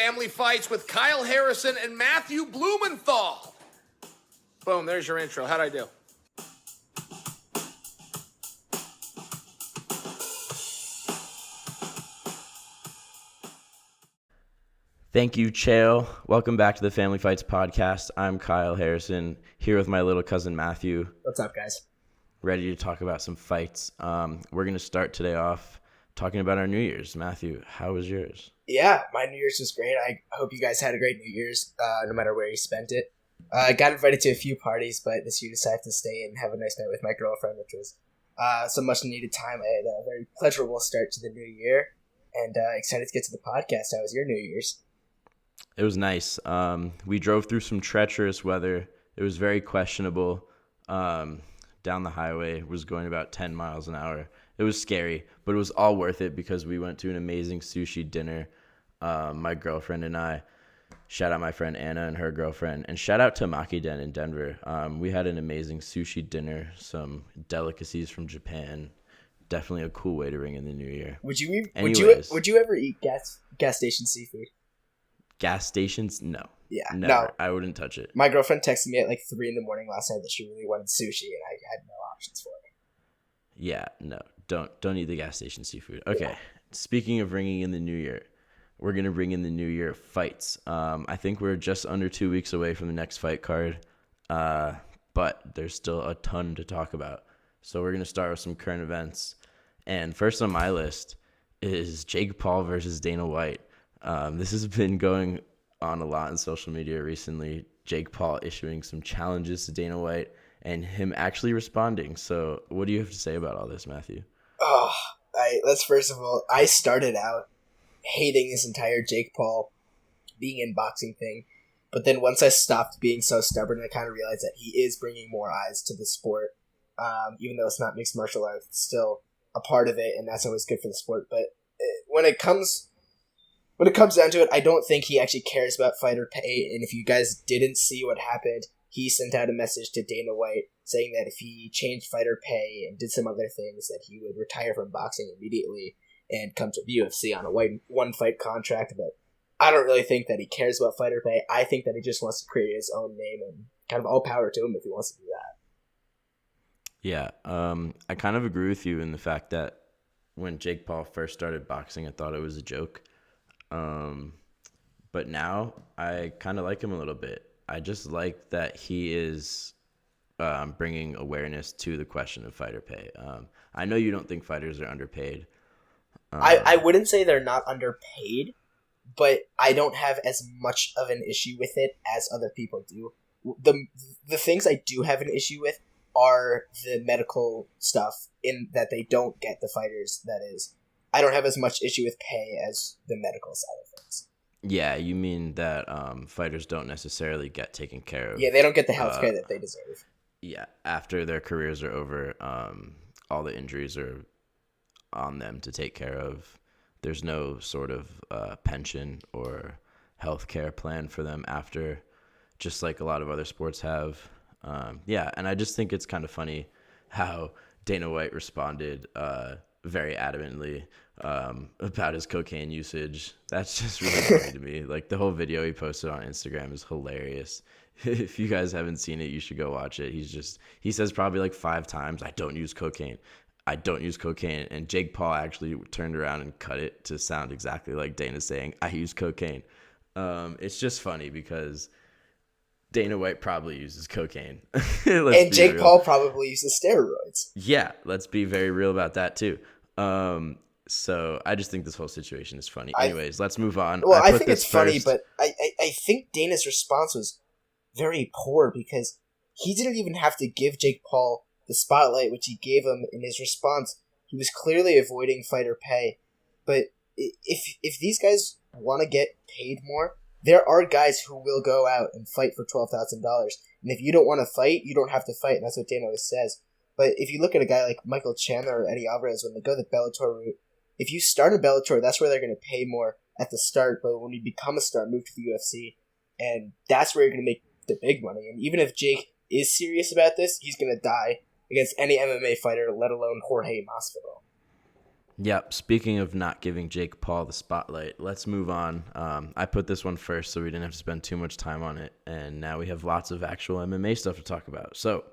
Family Fights with Kyle Harrison and Matthew Blumenthal. Boom, there's your intro. How'd I do? Thank you, Ciryl. Welcome back to the Family Fights podcast. I'm Kyle Harrison, here with my little cousin Matthew. What's up, guys? Ready to talk about some fights. We're going to start today off talking about our New Year's. Matthew, how was yours? Yeah, my New Year's was great. I hope you guys had a great New Year's, no matter where you spent it. I got invited to a few parties, but this year decided to stay and have a nice night with my girlfriend, which was some much-needed time. I had a very pleasurable start to the new year, and excited to get to the podcast. How was your New Year's? It was nice. We drove through some treacherous weather. It was very questionable. Down the highway was going about 10 miles an hour. It was scary, but it was all worth it because we went to an amazing sushi dinner. My girlfriend and I, shout out my friend Anna and her girlfriend, and shout out to Makiden in Denver. We had an amazing sushi dinner, some delicacies from Japan. Definitely a cool way to ring in the new year. Would you ever eat gas station seafood? Gas stations? No. Yeah, never. No. I wouldn't touch it. My girlfriend texted me at like 3 a.m. last night that she really wanted sushi, and I had no options for it. Yeah, no. Don't eat the gas station seafood. Okay. Yeah. Speaking of ringing in the new year, we're going to bring in the new year fights. I think we're just under 2 weeks away from the next fight card, but there's still a ton to talk about. So we're going to start with some current events. And first on my list is Jake Paul versus Dana White. This has been going on a lot in social media recently. Jake Paul issuing some challenges to Dana White and him actually responding. So what do you have to say about all this, Matthew? Let's first of all, I started out hating this entire Jake Paul being in boxing thing. But then once I stopped being so stubborn, I kind of realized that he is bringing more eyes to the sport. Even though it's not mixed martial arts, it's still a part of it, and that's always good for the sport. But when it comes down to it, I don't think he actually cares about fighter pay. And if you guys didn't see what happened, he sent out a message to Dana White saying that if he changed fighter pay and did some other things, that he would retire from boxing immediately and come to the UFC on a one-fight contract. But I don't really think that he cares about fighter pay. I think that he just wants to create his own name, and kind of all power to him if he wants to do that. Yeah, I kind of agree with you in the fact that when Jake Paul first started boxing, I thought it was a joke. But now I kind of like him a little bit. I just like that he is bringing awareness to the question of fighter pay. I know you don't think fighters are underpaid. I wouldn't say they're not underpaid, but I don't have as much of an issue with it as other people do. The things I do have an issue with are the medical stuff in that they don't get the fighters. That is, I don't have as much issue with pay as the medical side of things. Yeah, you mean that fighters don't necessarily get taken care of. Yeah, they don't get the health care that they deserve. Yeah, after their careers are over, all the injuries are on them to take care of. There's no sort of pension or health care plan for them after, just like a lot of other sports have. Yeah, and I just think it's kind of funny how Dana White responded very adamantly about his cocaine usage. That's just really funny to me. Like, the whole video he posted on Instagram is hilarious. If you guys haven't seen it, you should go watch it. He says probably like 5 times, I don't use cocaine. And Jake Paul actually turned around and cut it to sound exactly like Dana saying, I use cocaine. It's just funny because Dana White probably uses cocaine. And Jake Paul probably uses steroids. Yeah, let's be very real about that too. So I just think this whole situation is funny. Anyways, let's move on. Well, I think it's funny, but I think Dana's response was very poor because he didn't even have to give Jake Paul the spotlight, which he gave him in his response. He was clearly avoiding fighter pay. But if these guys want to get paid more, there are guys who will go out and fight for $12,000. And if you don't want to fight, you don't have to fight. And that's what Dana always says. But if you look at a guy like Michael Chandler or Eddie Alvarez, when they go the Bellator route, if you start in Bellator, that's where they're going to pay more at the start. But when you become a star, move to the UFC. And that's where you're going to make the big money. And even if Jake is serious about this, he's going to die against any MMA fighter, let alone Jorge Masvidal. Yep. Speaking of not giving Jake Paul the spotlight, let's move on. I put this one first so we didn't have to spend too much time on it, and now we have lots of actual MMA stuff to talk about. So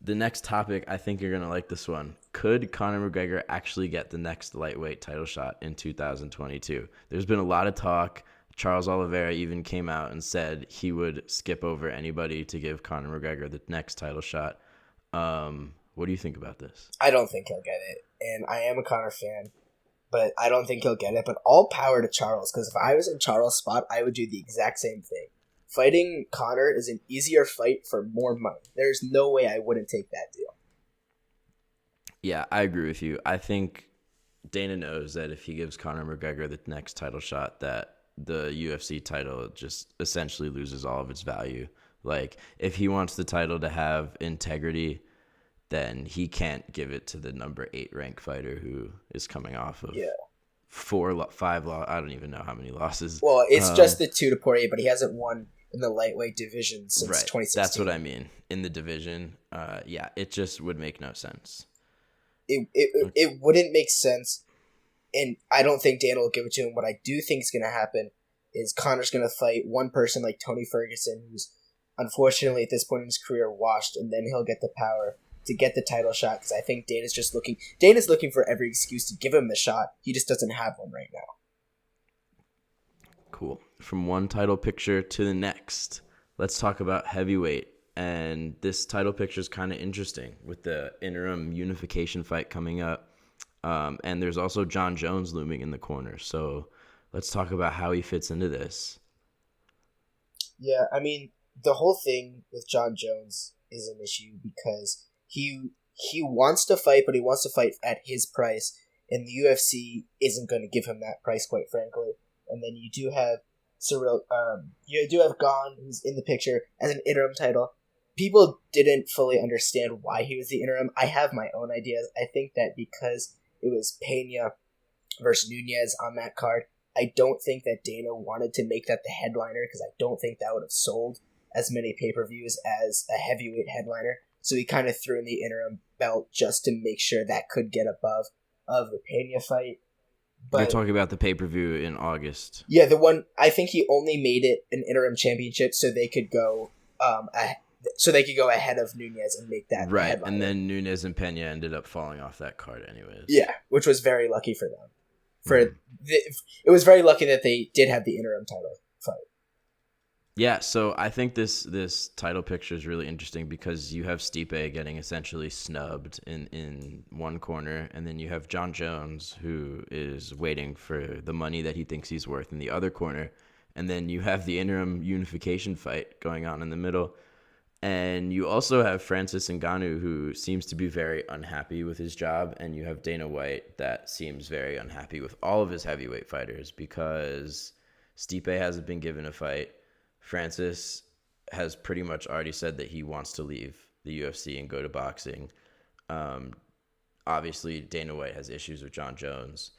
the next topic, I think you're going to like this one. Could Conor McGregor actually get the next lightweight title shot in 2022? There's been a lot of talk. Charles Oliveira even came out and said he would skip over anybody to give Conor McGregor the next title shot. What do you think about this? I don't think he'll get it, and I am a Conor fan, but I don't think he'll get it. But all power to Charles, because if I was in Charles' spot, I would do the exact same thing. Fighting Conor is an easier fight for more money. There's no way I wouldn't take that deal. Yeah, I agree with you. I think Dana knows that if he gives Conor McGregor the next title shot, that the UFC title just essentially loses all of its value. Like, if he wants the title to have integrity, then he can't give it to the number 8 ranked fighter who is coming off of 5 I don't even know how many losses. Well, it's just the 2 to Poirier, but he hasn't won in the lightweight division since 2016. That's what I mean. In the division, it just would make no sense. It wouldn't make sense, and I don't think Dana will give it to him. What I do think is going to happen is Conor's going to fight one person like Tony Ferguson, who's unfortunately at this point in his career washed, and then he'll get the power to get the title shot, because I think Dana's looking for every excuse to give him the shot. He just doesn't have one right now. Cool. From one title picture to the next, let's talk about heavyweight. And this title picture is kind of interesting with the interim unification fight coming up. And there's also Jon Jones looming in the corner. So let's talk about how he fits into this. Yeah, I mean, the whole thing with Jon Jones is an issue because he wants to fight, but he wants to fight at his price, and the UFC isn't going to give him that price, quite frankly. And then you do have Ciryl, you do have Gane, who's in the picture as an interim title. People didn't fully understand why he was the interim. I have my own ideas. I think that because it was Pena versus Nunes on that card, I don't think that Dana wanted to make that the headliner, because I don't think that would have sold as many pay-per-views as a heavyweight headliner. So he kind of threw in the interim belt just to make sure that could get above of the Pena fight. But you're talking about the pay-per-view in August. Yeah, the one, I think he only made it an interim championship so they could go ahead of Nunes and make that right. headliner. And then Nunes and Pena ended up falling off that card anyways. Yeah, which was very lucky for them. It was very lucky that they did have the interim title fight. Yeah, so I think this title picture is really interesting because you have Stipe getting essentially snubbed in one corner, and then you have Jon Jones, who is waiting for the money that he thinks he's worth, in the other corner, and then you have the interim unification fight going on in the middle, and you also have Francis Ngannou, who seems to be very unhappy with his job, and you have Dana White that seems very unhappy with all of his heavyweight fighters because Stipe hasn't been given a fight. Francis has pretty much already said that he wants to leave the UFC and go to boxing. Obviously, Dana White has issues with Jon Jones.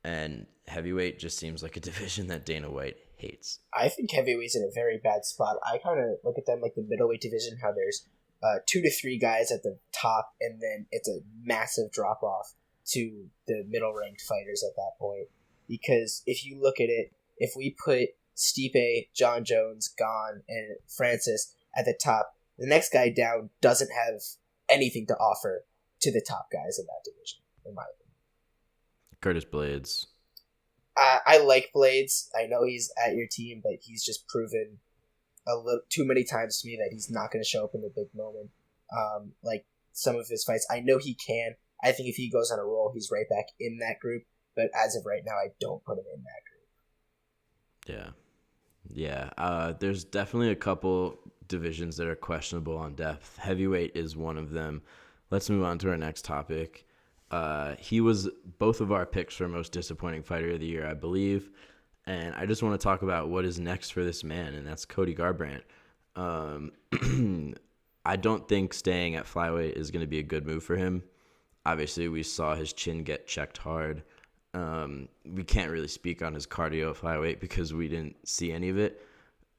And heavyweight just seems like a division that Dana White hates. I think heavyweight's in a very bad spot. I kind of look at them like the middleweight division, how there's 2 to 3 guys at the top, and then it's a massive drop-off to the middle-ranked fighters at that point. Because if you look at it, if we put Stipe, Jon Jones, Gane, and Francis at the top, the next guy down doesn't have anything to offer to the top guys in that division, in my opinion. Curtis Blades. I like Blades. I know he's at your team, but he's just proven a little too many times to me that he's not going to show up in the big moment. Like some of his fights, I know he can. I think if he goes on a roll, he's right back in that group. But as of right now, I don't put him in that group. Yeah. There's definitely a couple divisions that are questionable on depth. Heavyweight is one of them. Let's move on to our next topic. He was both of our picks for most disappointing fighter of the year, I believe. And I just want to talk about what is next for this man, and that's Cody Garbrandt. I don't think staying at flyweight is going to be a good move for him. Obviously, we saw his chin get checked hard. We can't really speak on his cardio at flyweight because we didn't see any of it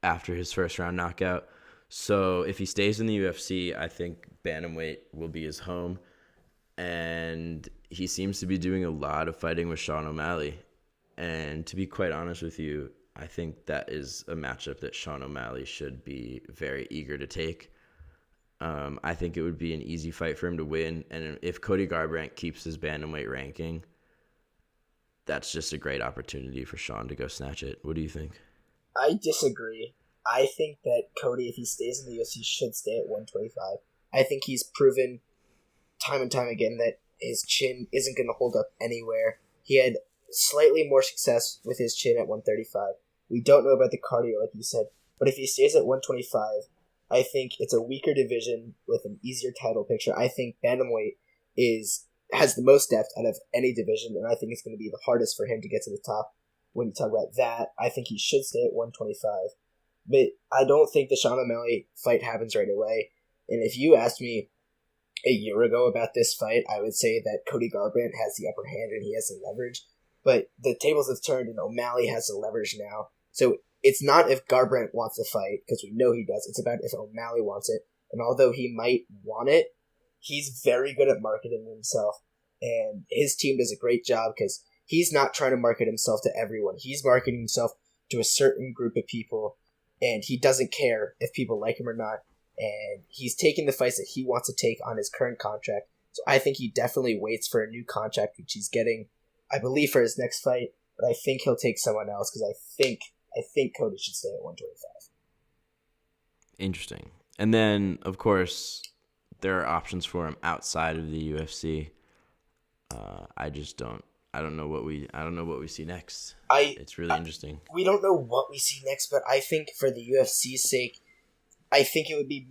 after his first round knockout. So if he stays in the UFC, I think bantamweight will be his home. and he seems to be doing a lot of fighting with Sean O'Malley. And to be quite honest with you, I think that is a matchup that Sean O'Malley should be very eager to take. I think it would be an easy fight for him to win. And if Cody Garbrandt keeps his bantamweight ranking, that's just a great opportunity for Sean to go snatch it. What do you think? I disagree. I think that Cody, if he stays in the UFC, should stay at 125. I think he's proven time and time again that his chin isn't going to hold up anywhere. He had slightly more success with his chin at 135. We don't know about the cardio, like you said, but if he stays at 125, I think it's a weaker division with an easier title picture. I think bantamweight has the most depth out of any division, and I think it's going to be the hardest for him to get to the top. When you talk about that, I think he should stay at 125. But I don't think the Sean O'Malley fight happens right away. And if you asked me a year ago about this fight, I would say that Cody Garbrandt has the upper hand and he has the leverage. But the tables have turned and O'Malley has the leverage now. So it's not if Garbrandt wants the fight, because we know he does. It's about if O'Malley wants it. And although he might want it, he's very good at marketing himself. And his team does a great job because he's not trying to market himself to everyone. He's marketing himself to a certain group of people. And he doesn't care if people like him or not. And he's taking the fights that he wants to take on his current contract. So I think he definitely waits for a new contract, which he's getting, I believe, for his next fight. But I think he'll take someone else because I think Cody should stay at 125. Interesting. And then, of course, there are options for him outside of the UFC. I don't know what we see next. It's really interesting. We don't know what we see next, but I think for the UFC's sake, I think it would be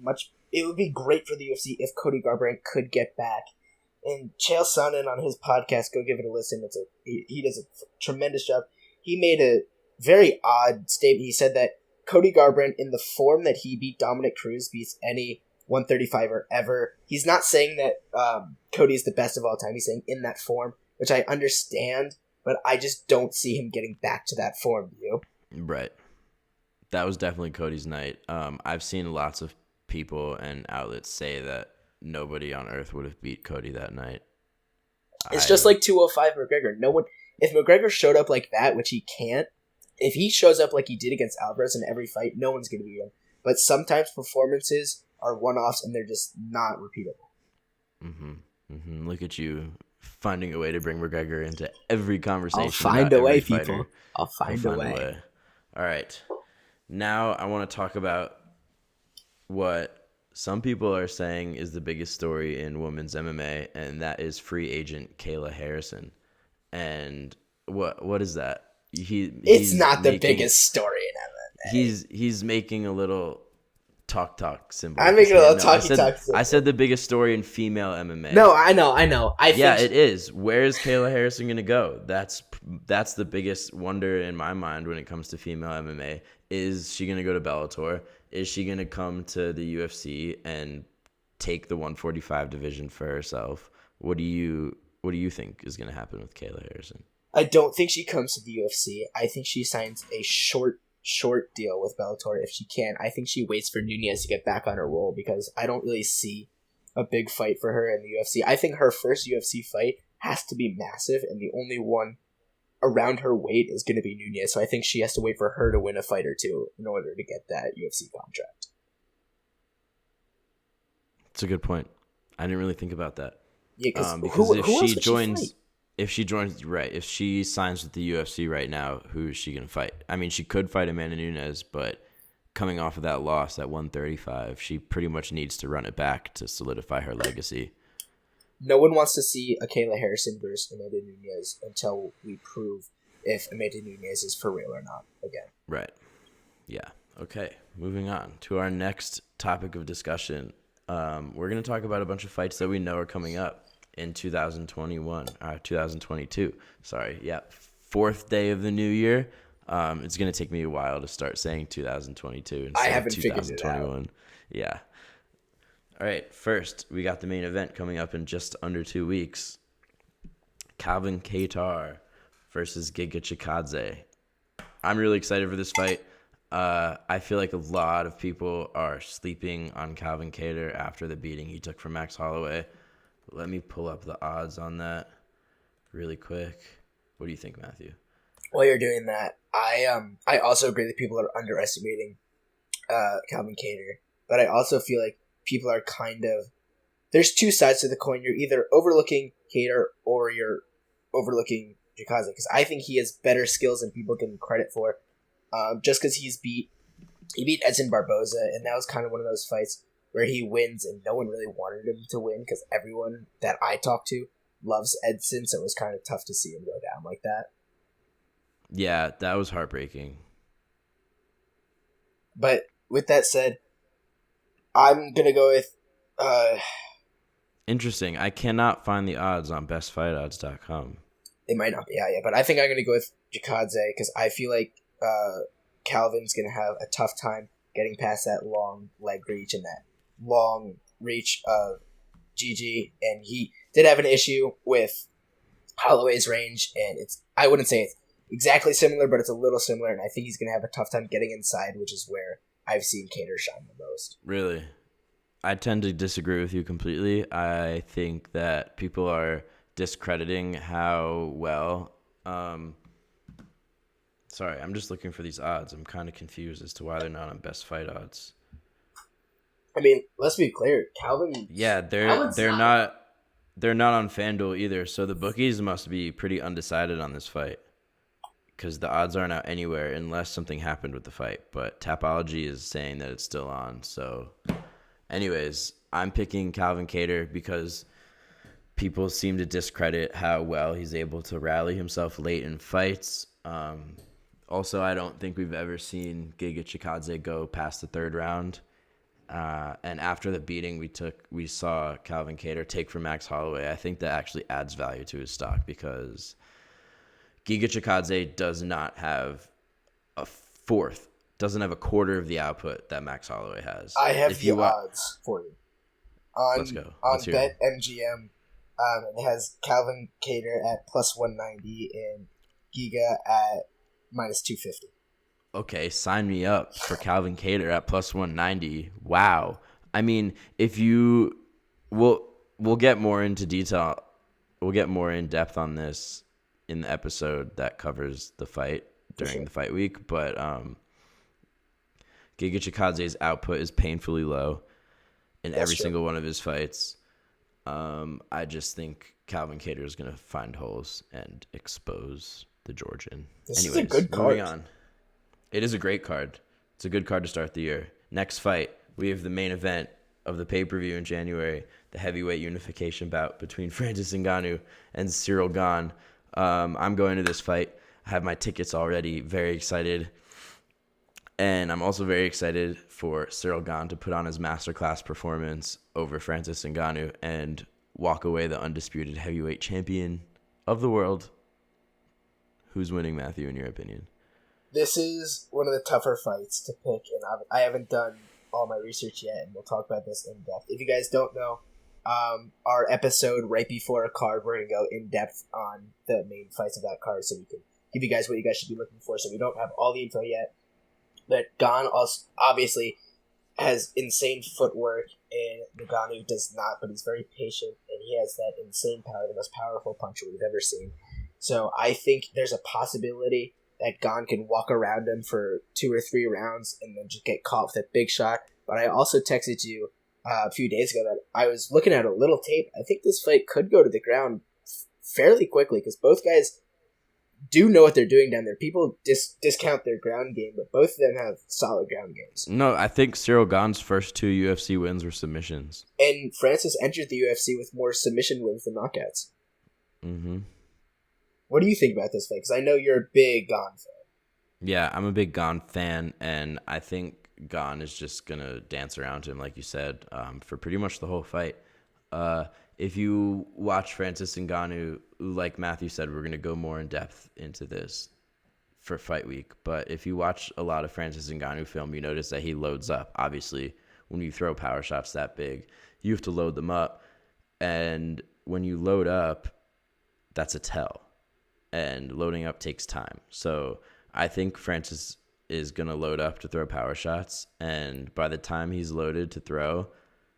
great for the UFC if Cody Garbrandt could get back. And Chael Sonnen on his podcast, go give it a listen. He does a tremendous job. He made a very odd statement. He said that Cody Garbrandt, in the form that he beat Dominic Cruz, beats any 135er ever. He's not saying that Cody is the best of all time. He's saying in that form, which I understand, but I just don't see him getting back to that form, you? Right. That was definitely Cody's night. I've seen lots of people and outlets say that nobody on earth would have beat Cody that night. It's just like 205 McGregor. No one, if McGregor showed up like that, which he can't, if he shows up like he did against Alvarez in every fight, no one's going to beat him. But sometimes performances are one-offs and they're just not repeatable. Look at you finding a way to bring McGregor into every conversation. I'll find a way, people. I'll find a way. All right. Now I want to talk about what some people are saying is the biggest story in women's MMA, and that is free agent Kayla Harrison. And what is that? It's not the biggest story in MMA. He's making a little talk symbol. I'm making a little talk symbol. I said the biggest story in female MMA. No, I know. It is. Where is Kayla Harrison going to go? That's the biggest wonder in my mind when it comes to female MMA. Is she going to go to Bellator? Is she going to come to the UFC and take the 145 division for herself? What do you think is going to happen with Kayla Harrison? I don't think she comes to the UFC. I think she signs a short deal with Bellator if she can. I think she waits for Nunes to get back on her roll because I don't really see a big fight for her in the UFC. I think her first UFC fight has to be massive, and the only one around her weight is going to be Nunes. So I think she has to wait for her to win a fight or two in order to get that UFC contract. That's a good point. I didn't really think about that. Yeah, because if she signs with the UFC right now, who is she going to fight? I mean, she could fight Amanda Nunes, but coming off of that loss at 135, she pretty much needs to run it back to solidify her legacy. No one wants to see a Kayla Harrison versus Amanda Nunes until we prove if Amanda Nunes is for real or not again. Right. Yeah. Okay. Moving on to our next topic of discussion. We're going to talk about a bunch of fights that we know are coming up in 2022. Sorry. Yeah. Fourth day of the new year. It's going to take me a while to start saying 2022 instead of 2021. Yeah. All right, first, we got the main event coming up in just under 2 weeks. Calvin Kattar versus Giga Chikadze. I'm really excited for this fight. I feel like a lot of people are sleeping on Calvin Kattar after the beating he took from Max Holloway. Let me pull up the odds on that really quick. What do you think, Matthew? While you're doing that, I also agree that people are underestimating Calvin Kattar, but I also feel like people are kind of, there's two sides to the coin. You're either overlooking Kattar or you're overlooking Chikadze, because I think he has better skills than people give him credit for. Just because he beat Edson Barboza, and that was kind of one of those fights where he wins and no one really wanted him to win because everyone that I talked to loves Edson, so it was kind of tough to see him go down like that. Yeah, that was heartbreaking. But with that said, I'm going to go with... Interesting. I cannot find the odds on bestfightodds.com. It might not be out yet, but I think I'm going to go with Chikadze because I feel like Calvin's going to have a tough time getting past that long leg reach and that long reach of Gigi. And he did have an issue with Holloway's range, and I wouldn't say it's exactly similar, but it's a little similar, and I think he's going to have a tough time getting inside, which is where I've seen Kattar shine the most. Really? I tend to disagree with you completely. I think that people are discrediting how well... Sorry, I'm just looking for these odds. I'm kind of confused as to why they're not on Best Fight Odds. I mean, let's be clear. Calvin... Yeah, they're not on FanDuel either, so the bookies must be pretty undecided on this fight because the odds aren't out anywhere unless something happened with the fight. But Tapology is saying that it's still on. So, anyways, I'm picking Calvin Kattar because people seem to discredit how well he's able to rally himself late in fights. Also, I don't think we've ever seen Giga Chikadze go past the third round. And after the beating we saw Calvin Kattar take from Max Holloway, I think that actually adds value to his stock because Giga Chikadze does not have doesn't have a quarter of the output that Max Holloway has. I have the odds for you. Let's go. On BetMGM, it has Calvin Kattar at plus 190 and Giga at minus 250. Okay, sign me up for Calvin Kattar at plus 190. Wow. I mean, we'll get more into detail. We'll get more in depth on this in the episode that covers the fight during the fight week. But Giga Chikadze's output is painfully low in every single one of his fights. I just think Calvin Kattar is going to find holes and expose the Georgian. This is a good card. Moving on. It is a great card. It's a good card to start the year. Next fight, we have the main event of the pay-per-view in January, the heavyweight unification bout between Francis Ngannou and Ciryl Gane. I'm going to this fight. I have my tickets already. Very excited. And I'm also very excited for Ciryl Gane to put on his masterclass performance over Francis Ngannou and walk away the undisputed heavyweight champion of the world. Who's winning, Matthew, in your opinion? This is one of the tougher fights to pick, and I haven't done all my research yet, and we'll talk about this in depth. If you guys don't know, our episode right before a card, we're going to go in depth on the main fights of that card, so we can give you guys what you guys should be looking for. So we don't have all the info yet, but Gane also obviously has insane footwork, and Ngannou does not, but he's very patient, and he has that insane power, the most powerful puncher we've ever seen. So I think there's a possibility that Gane can walk around him for 2 or 3 rounds and then just get caught with a big shot. But I also texted you a few days ago that I was looking at a little tape. I think this fight could go to the ground fairly quickly because both guys do know what they're doing down there. People discount their ground game, but both of them have solid ground games. No, I think Ciryl Gane's first 2 UFC wins were submissions. And Francis entered the UFC with more submission wins than knockouts. Mm-hmm. What do you think about this fight? Because I know you're a big Gane fan. Yeah, I'm a big Gane fan, and I think Gane is just going to dance around him, like you said, for pretty much the whole fight. If you watch Francis Ngannou, like Matthew said, we're going to go more in depth into this for fight week. But if you watch a lot of Francis Ngannou film, you notice that he loads up. Obviously, when you throw power shots that big, you have to load them up. And when you load up, that's a tell. And loading up takes time. So I think Francis is going to load up to throw power shots. And by the time he's loaded to throw,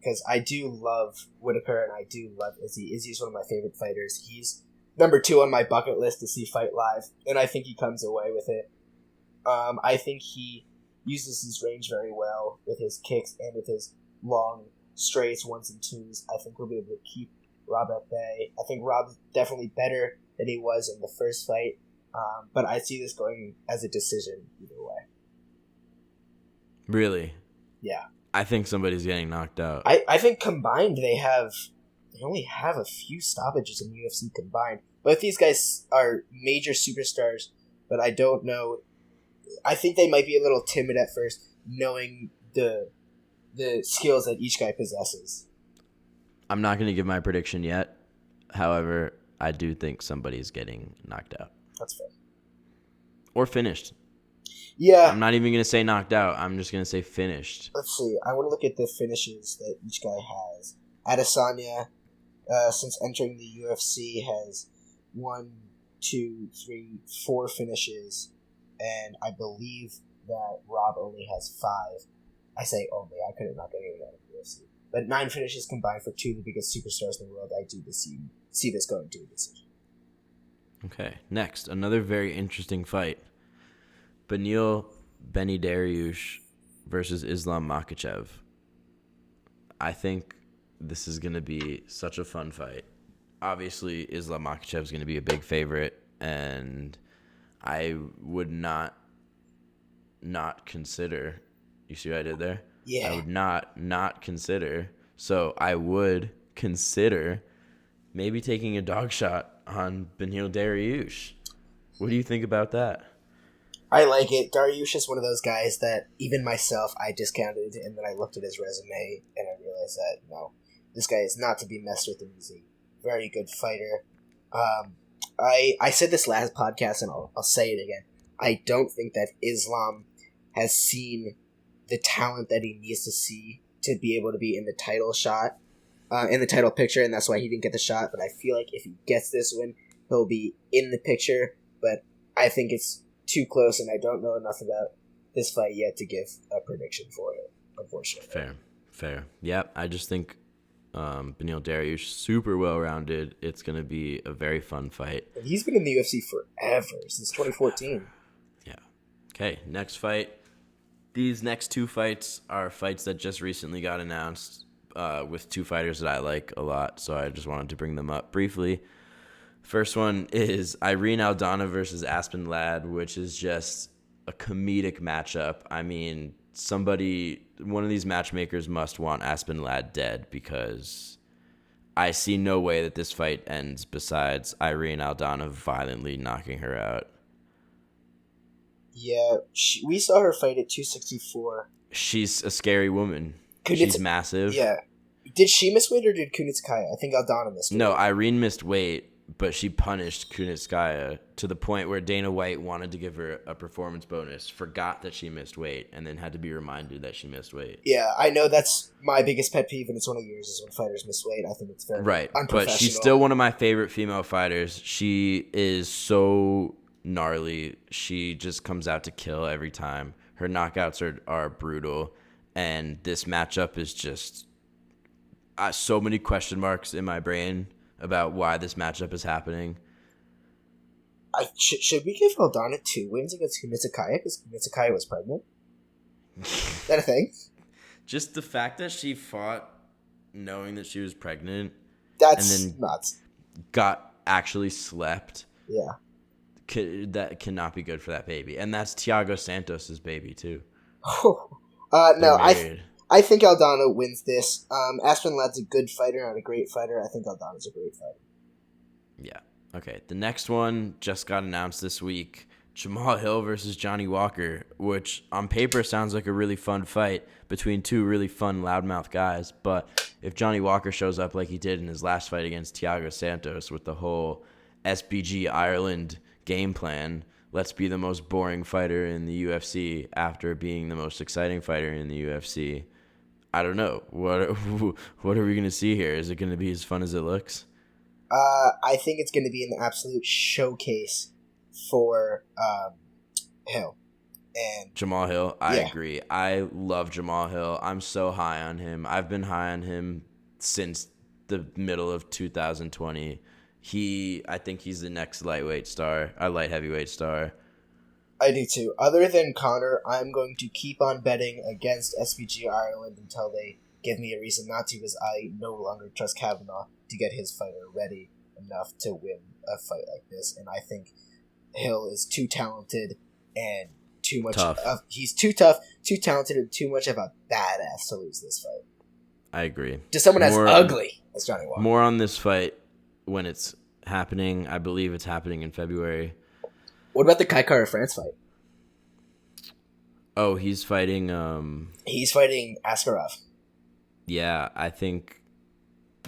because I do love Whittaker and I do love Izzy. Izzy's one of my favorite fighters. He's number 2 on my bucket list to see fight live, and I think he comes away with it. I think he uses his range very well with his kicks and with his long straights, 1s and 2s. I think we'll be able to keep Rob at bay. I think Rob's definitely better than he was in the first fight, but I see this going as a decision either way. Really? Yeah. I think somebody's getting knocked out. I think combined they only have a few stoppages in UFC combined. Both these guys are major superstars, but I don't know. I think they might be a little timid at first, knowing the skills that each guy possesses. I'm not going to give my prediction yet. However, I do think somebody's getting knocked out. That's fair. Or finished. Yeah. I'm not even going to say knocked out. I'm just going to say finished. Let's see. I want to look at the finishes that each guy has. Adesanya, since entering the UFC, has 1, 2, 3, 4 finishes, and I believe that Rob only has 5. I say only. I could have not got anything out of the UFC. But 9 finishes combined for 2 of the biggest superstars in the world. I do see this going to a decision. Okay, next, another very interesting fight. Beneil Dariush versus Islam Makhachev. I think this is going to be such a fun fight. Obviously, Islam Makhachev is going to be a big favorite, and I would not consider. You see what I did there? Yeah. I would not consider. So I would consider maybe taking a dog shot on Beneil Dariush. What do you think about that? I like it. Dariush is one of those guys that even myself I discounted, and then I looked at his resume and I realized that no, this guy is not to be messed with, and he's a very good fighter. I said this last podcast, and I'll say it again. I don't think that Islam has seen the talent that he needs to see to be able to be in the title shot, in the title picture, and that's why he didn't get the shot. But I feel like if he gets this win, he'll be in the picture. But I think it's too close, and I don't know enough about this fight yet to give a prediction for it, unfortunately. Fair. Yep, I just think Beneil Dariush, super well-rounded. It's going to be a very fun fight. And he's been in the UFC forever, since 2014. Yeah. Okay, next fight. These next 2 fights are fights that just recently got announced with 2 fighters that I like a lot, so I just wanted to bring them up briefly. First one is I-rene Aldana versus Aspen Ladd, which is just a comedic matchup. I mean, one of these matchmakers must want Aspen Ladd dead, because I see no way that this fight ends besides I-rene Aldana violently knocking her out. Yeah, we saw her fight at 264. She's a scary woman. She's massive. Yeah. Did she miss weight or did Kunitskaya? I think Aldana missed weight. No, I-rene missed weight, but she punished Kunitskaya to the point where Dana White wanted to give her a performance bonus, forgot that she missed weight, and then had to be reminded that she missed weight. Yeah, I know that's my biggest pet peeve, and it's one of yours, is when fighters miss weight. I think it's very unprofessional. But she's still one of my favorite female fighters. She is so gnarly. She just comes out to kill every time. Her knockouts are brutal, and this matchup is just so many question marks in my brain about why this matchup is happening. Should we give Aldana 2 wins against Kunitskaya because Kunitskaya was pregnant? Is that a thing? Just the fact that she fought knowing that she was pregnant, that's and then nuts. Got actually slept. Yeah. That cannot be good for that baby. And that's Thiago Santos' baby, too. No, I think Aldana wins this. Aspen Ladd's a good fighter, not a great fighter. I think Aldana's a great fighter. Yeah. Okay. The next one just got announced this week. Jamahal Hill versus Johnny Walker, which on paper sounds like a really fun fight between 2 really fun loudmouth guys. But if Johnny Walker shows up like he did in his last fight against Thiago Santos with the whole SBG Ireland game plan, let's be the most boring fighter in the UFC after being the most exciting fighter in the UFC, I don't know. What are we going to see here? Is it going to be as fun as it looks? I think it's going to be an absolute showcase for Hill. And Jamahal Hill, I Yeah. agree. I love Jamahal Hill. I'm so high on him. I've been high on him since the middle of 2020. I think he's the next light heavyweight star. I do too. Other than Connor, I'm going to keep on betting against SPG Ireland until they give me a reason not to, because I no longer trust Kavanaugh to get his fighter ready enough to win a fight like this. And I think Hill is too talented and too much Tough. He's too tough, too talented, and too much of a badass to lose this fight. I agree. Just someone as ugly as Johnny Walker. More on this fight when it's happening. I believe it's happening in February. What about the Kattar France fight? Oh, he's fighting... He's fighting Askarov. Yeah, I think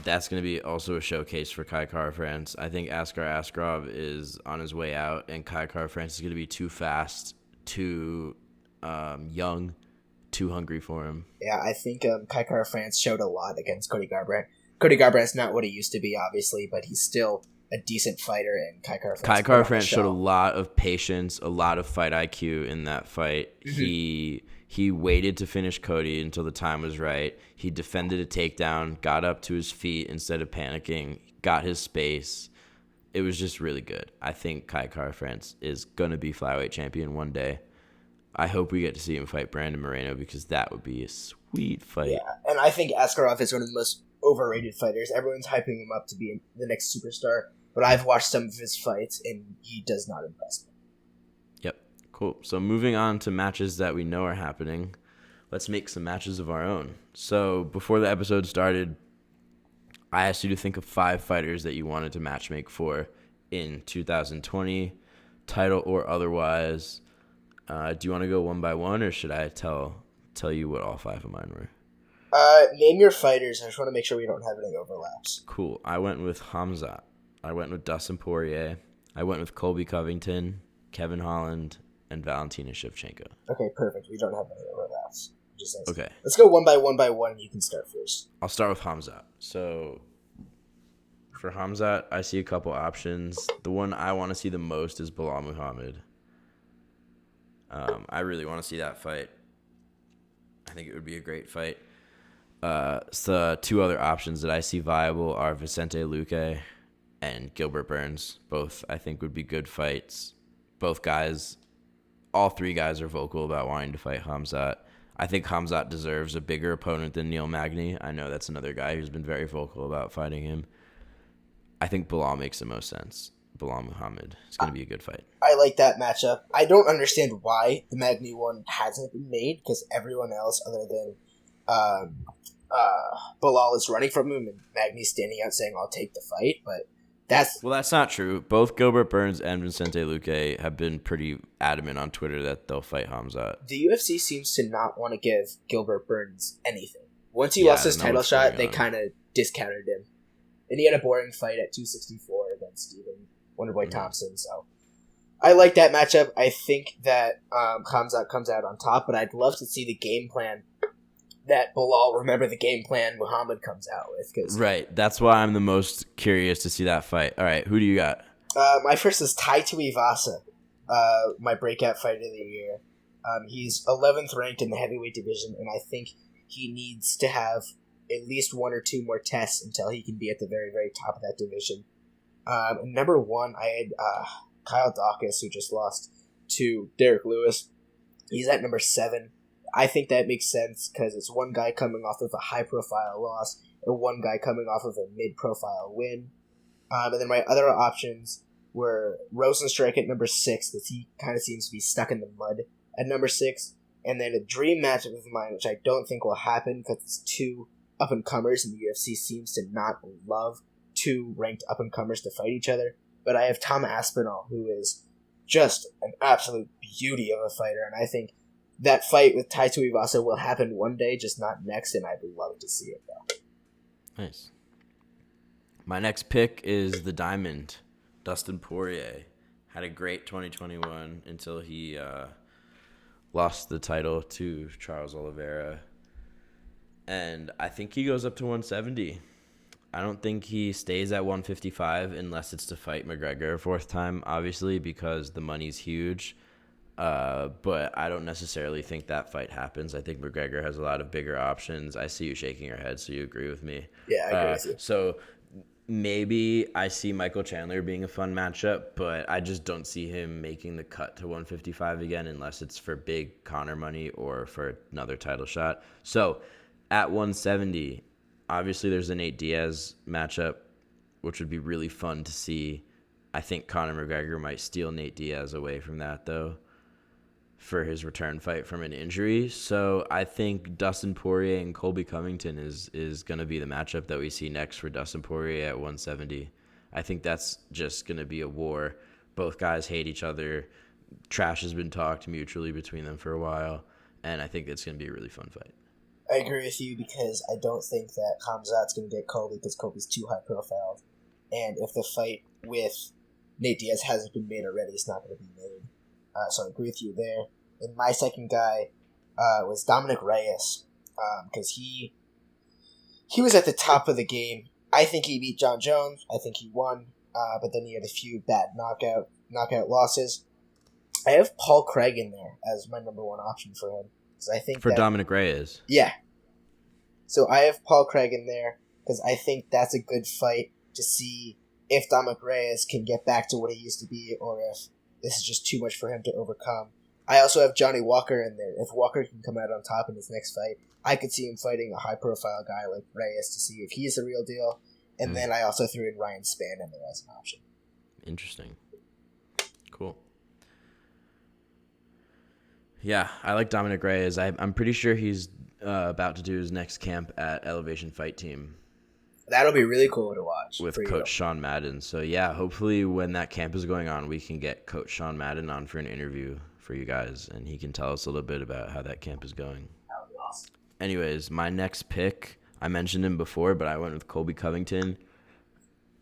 that's going to be also a showcase for Kattar France. I think Askarov is on his way out, and Kattar France is going to be too fast, too young, too hungry for him. Yeah, I think Kattar France showed a lot against Cody Garbrandt. Cody Garbrandt's not what he used to be, obviously, but he's still a decent fighter, and Kattar France showed a lot of patience, a lot of fight IQ in that fight. Mm-hmm. He waited to finish Cody until the time was right. He defended a takedown, got up to his feet instead of panicking, got his space. It was just really good. I think Kattar France is going to be flyweight champion one day. I hope we get to see him fight Brandon Moreno, because that would be a sweet fight. Yeah, and I think Askarov is one of the most overrated fighters. Everyone's hyping him up to be the next superstar, but I've watched some of his fights, and he does not impress me. Yep, cool. So moving on to matches that we know are happening, let's make some matches of our own. So before the episode started, I asked you to think of 5 fighters that you wanted to matchmake for in 2020, title or otherwise. Do you want to go one by one, or should I tell you what all 5 of mine were? Name your fighters. I just want to make sure we don't have any overlaps. Cool. I went with Khamzat. I went with Dustin Poirier. I went with Colby Covington, Kevin Holland, and Valentina Shevchenko. Okay, perfect. We don't have any overlaps. Okay. Let's go one by one. You can start first. I'll start with Khamzat. So for Khamzat, I see a couple options. The one I want to see the most is Bilal Muhammad. I really want to see that fight. I think it would be a great fight. So 2 other options that I see viable are Vicente Luque and Gilbert Burns. Both, I think, would be good fights. All 3 guys are vocal about wanting to fight Khamzat. I think Khamzat deserves a bigger opponent than Neil Magny. I know that's another guy who's been very vocal about fighting him. I think Bilal makes the most sense. Bilal Muhammad. It's going to be a good fight. I like that matchup. I don't understand why the Magny one hasn't been made, because everyone else other than Bilal is running from him, and Magny's standing out saying, I'll take the fight, but that's not true. Both Gilbert Burns and Vicente Luque have been pretty adamant on Twitter that they'll fight Khamzat. The UFC seems to not want to give Gilbert Burns anything. Once he lost his title shot, they kind of discounted him. And he had a boring fight at 264 against Stephen Wonderboy Thompson, so I like that matchup. I think that Khamzat comes out on top, but I'd love to see the game plan that Bilal, remember the game plan Muhammad comes out with. Right, that's why I'm the most curious to see that fight. All right, who do you got? My first is Tai Tuivasa, my breakout fight of the year. He's 11th ranked in the heavyweight division, and I think he needs to have at least 1 or 2 more tests until he can be at the very, very top of that division. Number 1, I had Kyle Dawkins, who just lost to Derek Lewis. He's at number 7. I think that makes sense because it's one guy coming off of a high-profile loss and one guy coming off of a mid-profile win. And then my other options were Rosenstrike at number 6, because he kind of seems to be stuck in the mud at number 6. And then a dream matchup of mine, which I don't think will happen because it's 2 up-and-comers, and the UFC seems to not love 2 ranked up-and-comers to fight each other. But I have Tom Aspinall, who is just an absolute beauty of a fighter, and I think that fight with Tai Tuivasa will happen one day, just not next, and I'd love to see it, though. Nice. My next pick is the Diamond, Dustin Poirier. Had a great 2021 until he lost the title to Charles Oliveira. And I think he goes up to 170. I don't think he stays at 155 unless it's to fight McGregor a 4th time, obviously, because the money's huge. But I don't necessarily think that fight happens. I think McGregor has a lot of bigger options. I see you shaking your head, so you agree with me. Yeah, I agree with you. So maybe I see Michael Chandler being a fun matchup, but I just don't see him making the cut to 155 again unless it's for big Conor money or for another title shot. So at 170, obviously there's a Nate Diaz matchup, which would be really fun to see. I think Conor McGregor might steal Nate Diaz away from that, though, for his return fight from an injury. So I think Dustin Poirier and Colby Covington is going to be the matchup that we see next for Dustin Poirier at 170. I think that's just going to be a war. Both guys hate each other. Trash has been talked mutually between them for a while, and I think it's going to be a really fun fight. I agree with you because I don't think that Khamzat's going to get Colby because Colby's too high profile. And if the fight with Nate Diaz hasn't been made already, it's not going to be made. So I agree with you there. And my second guy was Dominic Reyes because he was at the top of the game. I think he beat Jon Jones. I think he won, but then he had a few bad knockout losses. I have Paul Craig in there as my number one option for him. I think for Dominic Reyes. Yeah. So I have Paul Craig in there because I think that's a good fight to see if Dominic Reyes can get back to what he used to be or if this is just too much for him to overcome. I also have Johnny Walker in there. If Walker can come out on top in his next fight, I could see him fighting a high-profile guy like Reyes to see if he's the real deal. And then I also threw in Ryan Spann in there as an option. Interesting. Cool. Yeah, I like Dominic Reyes. I'm pretty sure he's about to do his next camp at Elevation Fight Team. That'll be really cool to watch. With Coach Sean Madden. So, yeah, hopefully when that camp is going on, we can get Coach Sean Madden on for an interview for you guys, and he can tell us a little bit about how that camp is going. That would be awesome. Anyways, my next pick, I mentioned him before, but I went with Colby Covington.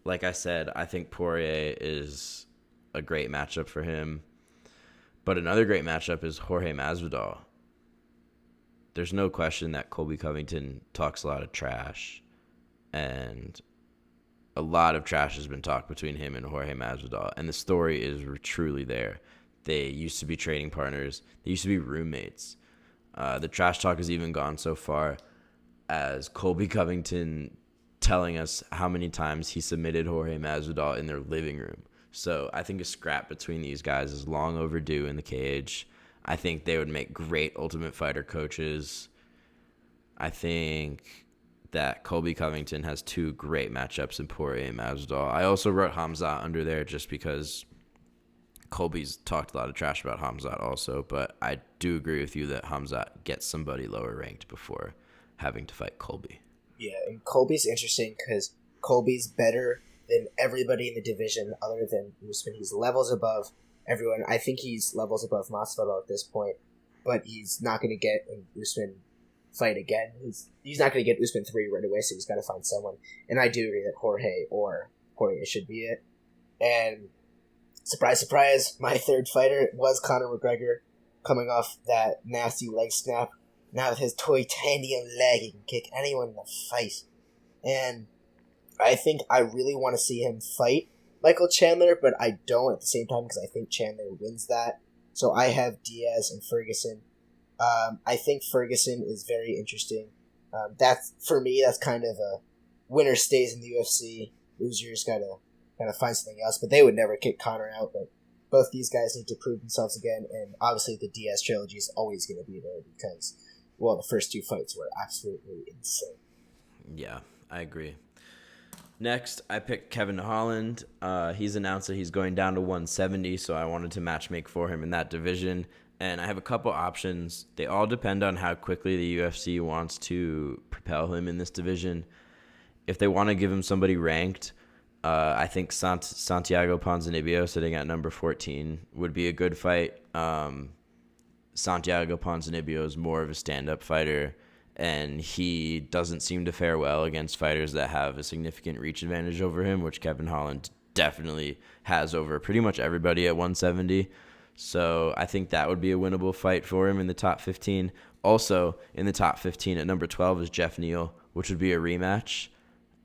Like I said, I think Poirier is a great matchup for him. But another great matchup is Jorge Masvidal. There's no question that Colby Covington talks a lot of trash. And a lot of trash has been talked between him and Jorge Masvidal. And the story is truly there. They used to be trading partners. They used to be roommates. The trash talk has even gone so far as Colby Covington telling us how many times he submitted Jorge Masvidal in their living room. So I think a scrap between these guys is long overdue in the cage. I think they would make great Ultimate Fighter coaches. I think that Colby Covington has two great matchups in Poirier and Masvidal. I also wrote Khamzat under there just because Colby's talked a lot of trash about Khamzat also, but I do agree with you that Khamzat gets somebody lower ranked before having to fight Colby. Yeah, and Colby's interesting because Colby's better than everybody in the division other than Usman. He's levels above everyone. I think he's levels above Masvidal at this point, but he's not going to get an Usman fight again. He's not going to get Usman 3 right away, so he's got to find someone. And I do agree that Jorge or Poirier should be it. And surprise, surprise, my third fighter was Conor McGregor, coming off that nasty leg snap. Now with his titanium leg, he can kick anyone in the face. And I think I really want to see him fight Michael Chandler, but I don't at the same time because I think Chandler wins that. So I have Diaz and Ferguson. I think Ferguson is very interesting. That's for me. That's kind of a winner stays in the UFC. Losers gotta kind of find something else. But they would never kick Conor out. But both these guys need to prove themselves again. And obviously the Diaz trilogy is always going to be there because, well, the first two fights were absolutely insane. Yeah, I agree. Next, I picked Kevin Holland. He's announced that he's going down to 170, so I wanted to matchmake for him in that division. And I have a couple options. They all depend on how quickly the UFC wants to propel him in this division. If they want to give him somebody ranked, I think Santiago Ponzinibbio sitting at number 14 would be a good fight. Santiago Ponzinibbio is more of a stand-up fighter, and he doesn't seem to fare well against fighters that have a significant reach advantage over him, which Kevin Holland definitely has over pretty much everybody at 170. So I think that would be a winnable fight for him in the top 15. Also, in the top 15 at number 12 is Jeff Neal, which would be a rematch.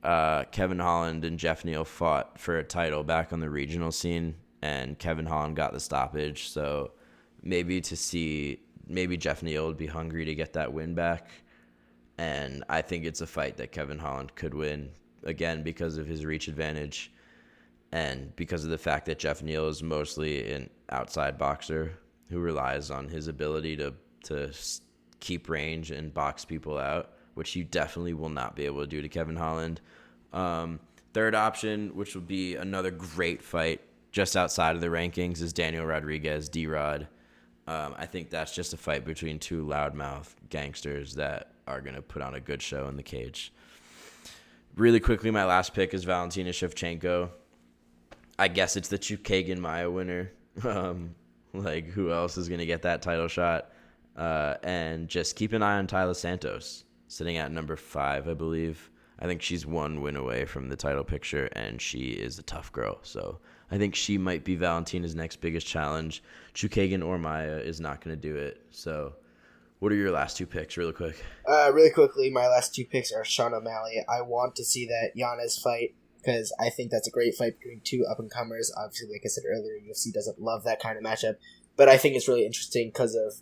Kevin Holland and Jeff Neal fought for a title back on the regional scene, and Kevin Holland got the stoppage. So maybe Jeff Neal would be hungry to get that win back. And I think it's a fight that Kevin Holland could win, again, because of his reach advantage and because of the fact that Jeff Neal is mostly an outside boxer who relies on his ability to keep range and box people out, which he definitely will not be able to do to Kevin Holland. Third option, which would be another great fight just outside of the rankings, is Daniel Rodriguez, D-Rod. I think that's just a fight between two loudmouth gangsters that are going to put on a good show in the cage. Really quickly, my last pick is Valentina Shevchenko. I guess it's the Chukagian-Maia winner. Who else is going to get that title shot? And just keep an eye on Taila Santos, sitting at number 5, I believe. I think she's one win away from the title picture, and she is a tough girl. So I think she might be Valentina's next biggest challenge. Chukagian or Maia is not going to do it. So what are your last 2 picks, really quick? Really quickly, my last 2 picks are Sean O'Malley. I want to see that Yanez fight because I think that's a great fight between 2 up-and-comers. Obviously, like I said earlier, UFC doesn't love that kind of matchup. But I think it's really interesting because of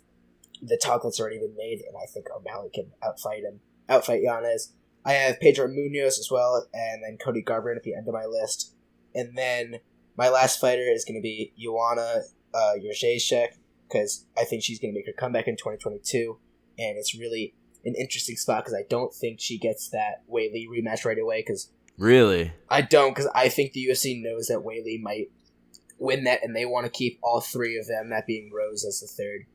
the talk that's already been made, and I think O'Malley can outfight Yanez. I have Pedro Munoz as well, and then Cody Garbrandt at the end of my list. And then my last fighter is going to be Joanna Jędrzejczyk, because I think she's going to make her comeback in 2022. And it's really an interesting spot because I don't think she gets that Weili rematch right away. Really? I don't, because I think the UFC knows that Weili might win that, and they want to keep all 3 of them, that being Rose as the third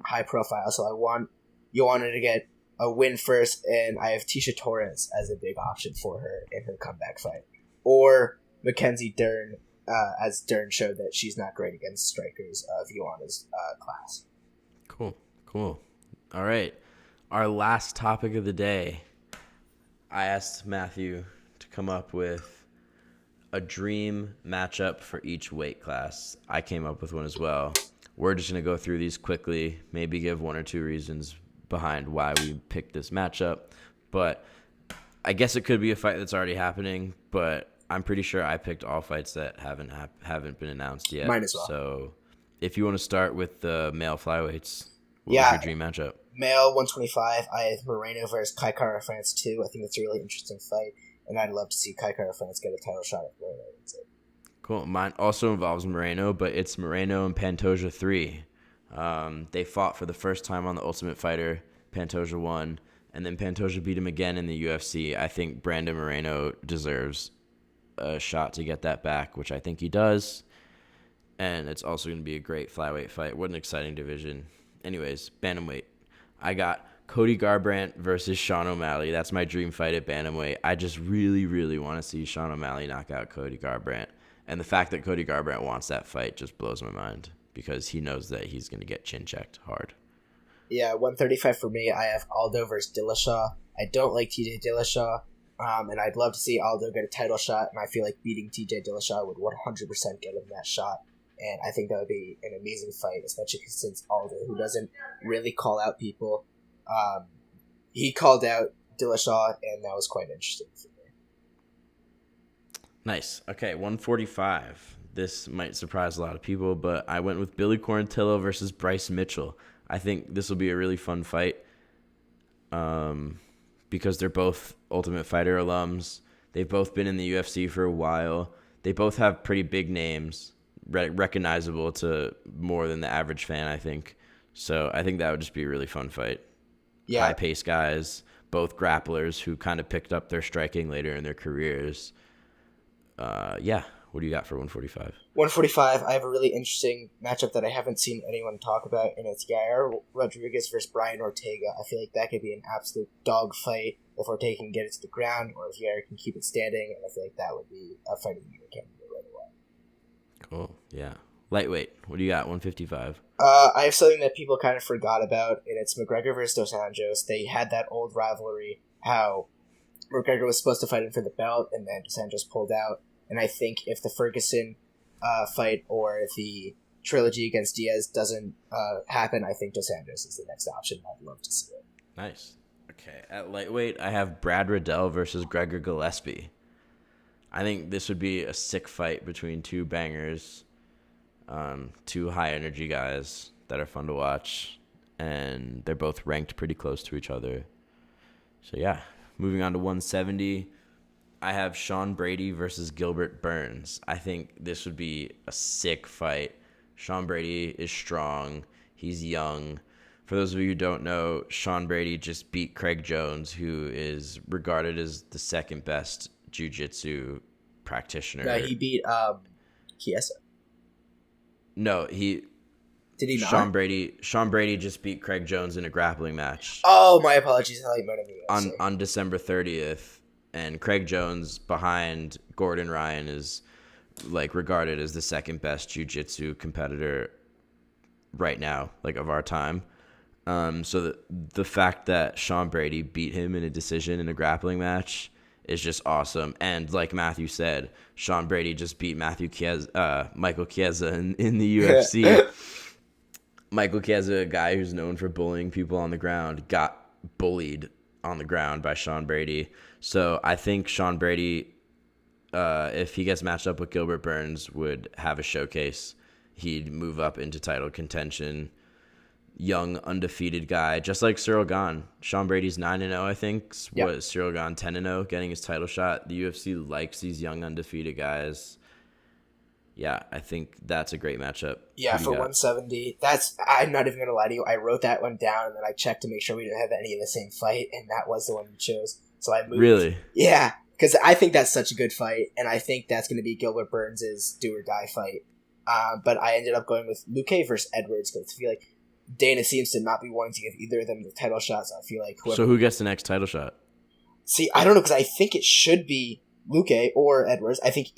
high profile. So I want Joanna to get a win first, and I have Tisha Torres as a big option for her in her comeback fight. Or Mackenzie Dern, as Dern showed that she's not great against strikers of Joanna's class. Cool. All right. Our last topic of the day. I asked Matthew to come up with a dream matchup for each weight class. I came up with one as well. We're just going to go through these quickly, maybe give 1 or 2 reasons behind why we picked this matchup. But I guess it could be a fight that's already happening, but I'm pretty sure I picked all fights that haven't been announced yet. Mine as well. So if you want to start with the male flyweights, what's your dream matchup? Male 125, I have Moreno versus Kai Kara France 2. I think it's a really interesting fight, and I'd love to see Kai Kara France get a title shot at Moreno. Cool. Mine also involves Moreno, but it's Moreno and Pantoja 3. They fought for the first time on The Ultimate Fighter. Pantoja won, and then Pantoja beat him again in the UFC. I think Brandon Moreno deserves a shot to get that back, which I think he does. And it's also going to be a great flyweight fight. What an exciting division. Anyways, bantamweight. I got Cody Garbrandt versus Sean O'Malley. That's my dream fight at bantamweight. I just really, really want to see Sean O'Malley knock out Cody Garbrandt. And the fact that Cody Garbrandt wants that fight just blows my mind because he knows that he's going to get chin-checked hard. Yeah, 135 for me. I have Aldo versus Dillashaw. I don't like TJ Dillashaw, and I'd love to see Aldo get a title shot, and I feel like beating TJ Dillashaw would 100% get him that shot. And I think that would be an amazing fight, especially since Aldo, who doesn't really call out people, he called out Dillashaw, and that was quite interesting for me. Nice. Okay, 145. This might surprise a lot of people, but I went with Billy Quarantillo versus Bryce Mitchell. I think this will be a really fun fight because they're both Ultimate Fighter alums. They've both been in the UFC for a while. They both have pretty big names, recognizable to more than the average fan, I think. So I think that would just be a really fun fight. Yeah. High-paced guys, both grapplers who kind of picked up their striking later in their careers. What do you got for 145? 145, I have a really interesting matchup that I haven't seen anyone talk about, and it's Yair Rodriguez versus Brian Ortega. I feel like that could be an absolute dog fight if Ortega can get it to the ground, or if Yair can keep it standing, and I feel like that would be a fight of the year candidate right away. Cool, yeah. Lightweight, what do you got, 155? I have something that people kind of forgot about, and it's McGregor versus Dos Anjos. They had that old rivalry, how McGregor was supposed to fight him for the belt, and then Dos Anjos pulled out. And I think if the Ferguson fight or the trilogy against Diaz doesn't happen, I think Dos Anjos is the next option. I'd love to see it. Nice. Okay, at lightweight, I have Brad Riddell versus Gregor Gillespie. I think this would be a sick fight between two bangers, two high-energy guys that are fun to watch, and they're both ranked pretty close to each other. So, yeah, moving on to 170, I have Sean Brady versus Gilbert Burns. I think this would be a sick fight. Sean Brady is strong. He's young. For those of you who don't know, Sean Brady just beat Craig Jones, who is regarded as the second best jiu-jitsu practitioner. No, he beat Chiesa. No, he... Did he not? Sean Brady just beat Craig Jones in a grappling match. Oh, my apologies. I thought you meant him. On December 30th. And Craig Jones behind Gordon Ryan is like regarded as the second best jiu-jitsu competitor right now, like of our time. So the fact that Sean Brady beat him in a decision in a grappling match is just awesome. And like Matthew said, Sean Brady just beat Michael Chiesa in the UFC. Michael Chiesa, a guy who's known for bullying people on the ground, got bullied on the ground by Sean Brady. So I think Sean Brady, if he gets matched up with Gilbert Burns, would have a showcase. He'd move up into title contention. Young, undefeated guy, just like Ciryl Gane. Sean Brady's 9-0, I think. Yep. Was Ciryl Gane 10-0, getting his title shot? The UFC likes these young, undefeated guys. Yeah, I think that's a great matchup. Yeah, for 170. I'm not even going to lie to you. I wrote that one down, and then I checked to make sure we didn't have any in the same fight, and that was the one you chose. So I moved. Really? Yeah, because I think that's such a good fight, and I think that's going to be Gilbert Burns' do-or-die fight. But I ended up going with Luque versus Edwards, because I feel like Dana seems to not be wanting to give either of them the title shots. I feel like So who gets the next title shot? See, I don't know, because I think it should be Luque or Edwards. I think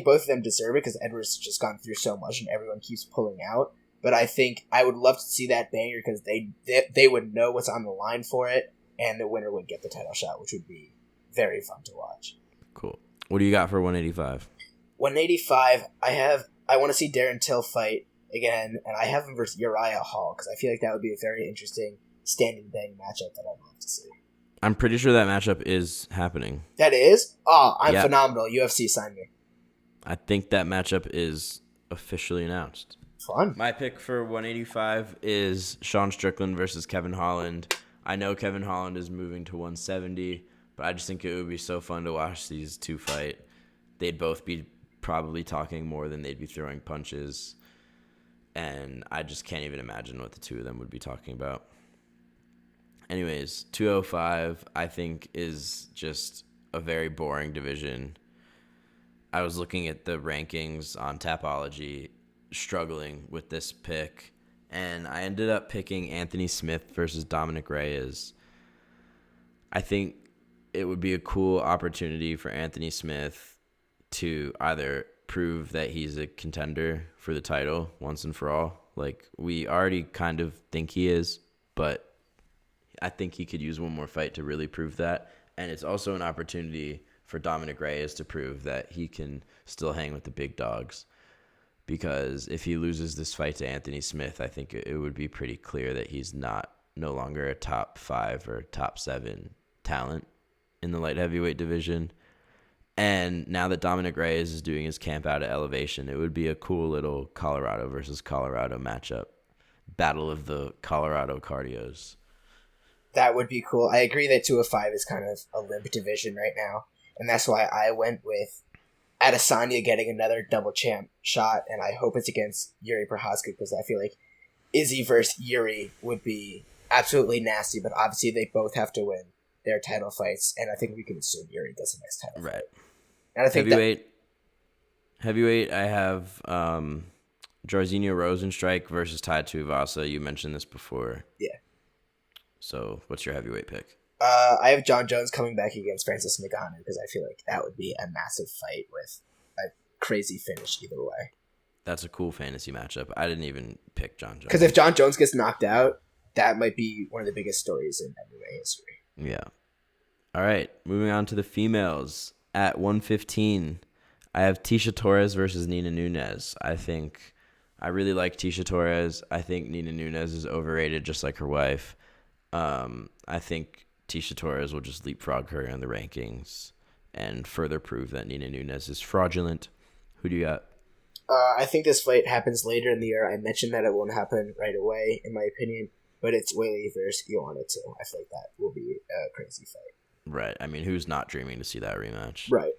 both of them deserve it, because Edwards has just gone through so much and everyone keeps pulling out. But I think I would love to see that banger, because they would know what's on the line for it, and the winner would get the title shot, which would be very fun to watch. Cool. What do you got for 185? 185, I want to see Darren Till fight again, and I have him versus Uriah Hall, because I feel like that would be a very interesting standing bang matchup that I'd love to see. I'm pretty sure that matchup is happening. That is? Oh, I'm phenomenal. UFC signed me. I think that matchup is officially announced. Fun. My pick for 185 is Sean Strickland versus Kevin Holland. I know Kevin Holland is moving to 170, but I just think it would be so fun to watch these two fight. They'd both be probably talking more than they'd be throwing punches, and I just can't even imagine what the two of them would be talking about. Anyways, 205, I think, is just a very boring division. I was looking at the rankings on Tapology, struggling with this pick, and I ended up picking Anthony Smith versus Dominic Reyes. I think it would be a cool opportunity for Anthony Smith to either prove that he's a contender for the title once and for all. Like, we already kind of think he is, but I think he could use one more fight to really prove that. And it's also an opportunity for Dominic Reyes to prove that he can still hang with the big dogs. Because if he loses this fight to Anthony Smith, I think it would be pretty clear that he's no longer a top 5 or top 7 talent in the light heavyweight division. And now that Dominic Reyes is doing his camp out at Elevation, it would be a cool little Colorado versus Colorado matchup. Battle of the Colorado cardios. That would be cool. I agree that 205 is kind of a limp division right now, and that's why I went with Adesanya getting another double champ shot, and I hope it's against Yuri Prochazka, because I feel like Izzy versus Yuri would be absolutely nasty, but obviously they both have to win their title fights, and I think we can assume Yuri gets the next title fight. And I think Heavyweight, I have Jairzinho Rosenstrike versus Tai Tuivasa. You mentioned this before. Yeah. So, what's your heavyweight pick? I have Jon Jones coming back against Francis Ngannou, because I feel like that would be a massive fight with a crazy finish either way. That's a cool fantasy matchup. I didn't even pick Jon Jones. Because if Jon Jones gets knocked out, that might be one of the biggest stories in MMA history. Yeah. All right, moving on to the females. At 115, I have Tisha Torres versus Nina Nunes. I really like Tisha Torres. I think Nina Nunes is overrated, just like her wife. I think Tisha Torres will just leapfrog her in the rankings and further prove that Nina Nunes is fraudulent. Who do you got? I think this fight happens later in the year. I mentioned that it won't happen right away, in my opinion, but it's Weili versus Ioana too. I feel like that will be a crazy fight. Right. I mean, who's not dreaming to see that rematch? Right.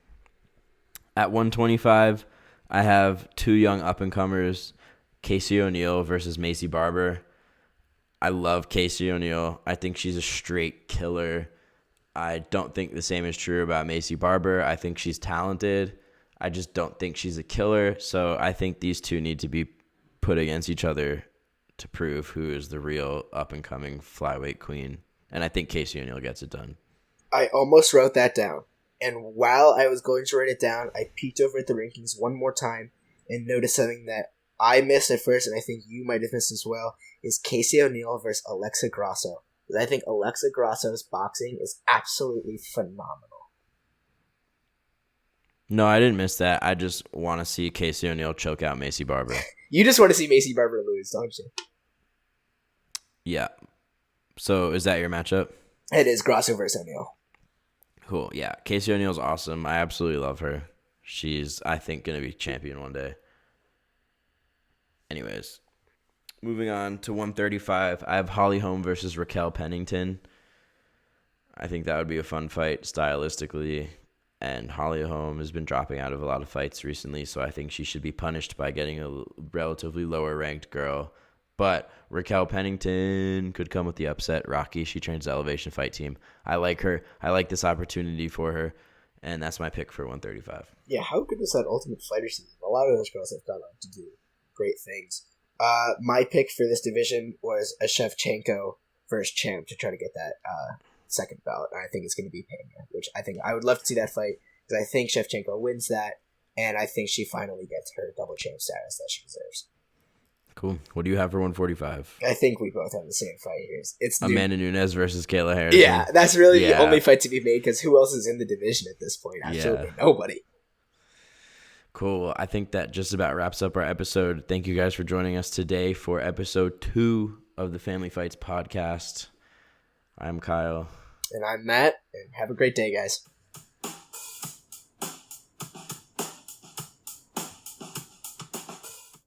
At 125, I have two young up-and-comers, Casey O'Neill versus Macy Barber. I love Casey O'Neill. I think she's a straight killer. I don't think the same is true about Macy Barber. I think she's talented. I just don't think she's a killer. So I think these two need to be put against each other to prove who is the real up-and-coming flyweight queen. And I think Casey O'Neill gets it done. I almost wrote that down. And while I was going to write it down, I peeked over at the rankings one more time and noticed something that I missed at first, and I think you might have missed as well, is Casey O'Neill versus Alexa Grasso. Because I think Alexa Grasso's boxing is absolutely phenomenal. No, I didn't miss that. I just want to see Casey O'Neill choke out Macy Barber. You just want to see Macy Barber lose, don't you? Yeah. So is that your matchup? It is Grasso versus O'Neill. Cool. Yeah. Casey O'Neill's awesome. I absolutely love her. She's, I think, going to be champion one day. Anyways, moving on to 135. I have Holly Holm versus Raquel Pennington. I think that would be a fun fight stylistically. And Holly Holm has been dropping out of a lot of fights recently, so I think she should be punished by getting a relatively lower-ranked girl. But Raquel Pennington could come with the upset. Rocky, she trains the Elevation Fight Team. I like her. I like this opportunity for her, and that's my pick for 135. Yeah, how good is that Ultimate Fighter season? A lot of those girls have gone on to do great things. My pick for this division was a Shevchenko versus Champ to try to get that second bout. And I think it's going to be Pena, which I think I would love to see that fight because I think Shevchenko wins that, and I think she finally gets her double champ status that she deserves. Cool. What do you have for 145? I think we both have the same fight here. It's Amanda Nunes versus Kayla Harrison. Yeah, that's really the only fight to be made because who else is in the division at this point? Absolutely nobody. Cool. I think that just about wraps up our episode. Thank you guys for joining us today for episode 2 of the Family Fights podcast. I'm Kyle. And I'm Matt. And have a great day, guys.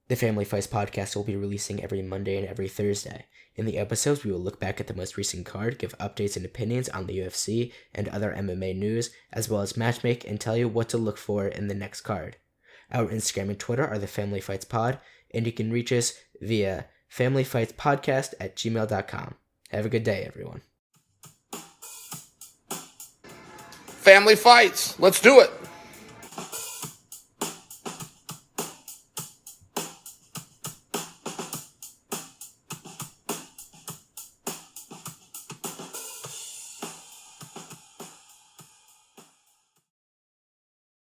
The Family Fights podcast will be releasing every Monday and every Thursday. In the episodes, we will look back at the most recent card, give updates and opinions on the UFC and other MMA news, as well as matchmake and tell you what to look for in the next card. Our Instagram and Twitter are the Family Fights Pod, and you can reach us via familyfightspodcast@gmail.com. Have a good day, everyone. Family fights. Let's do it.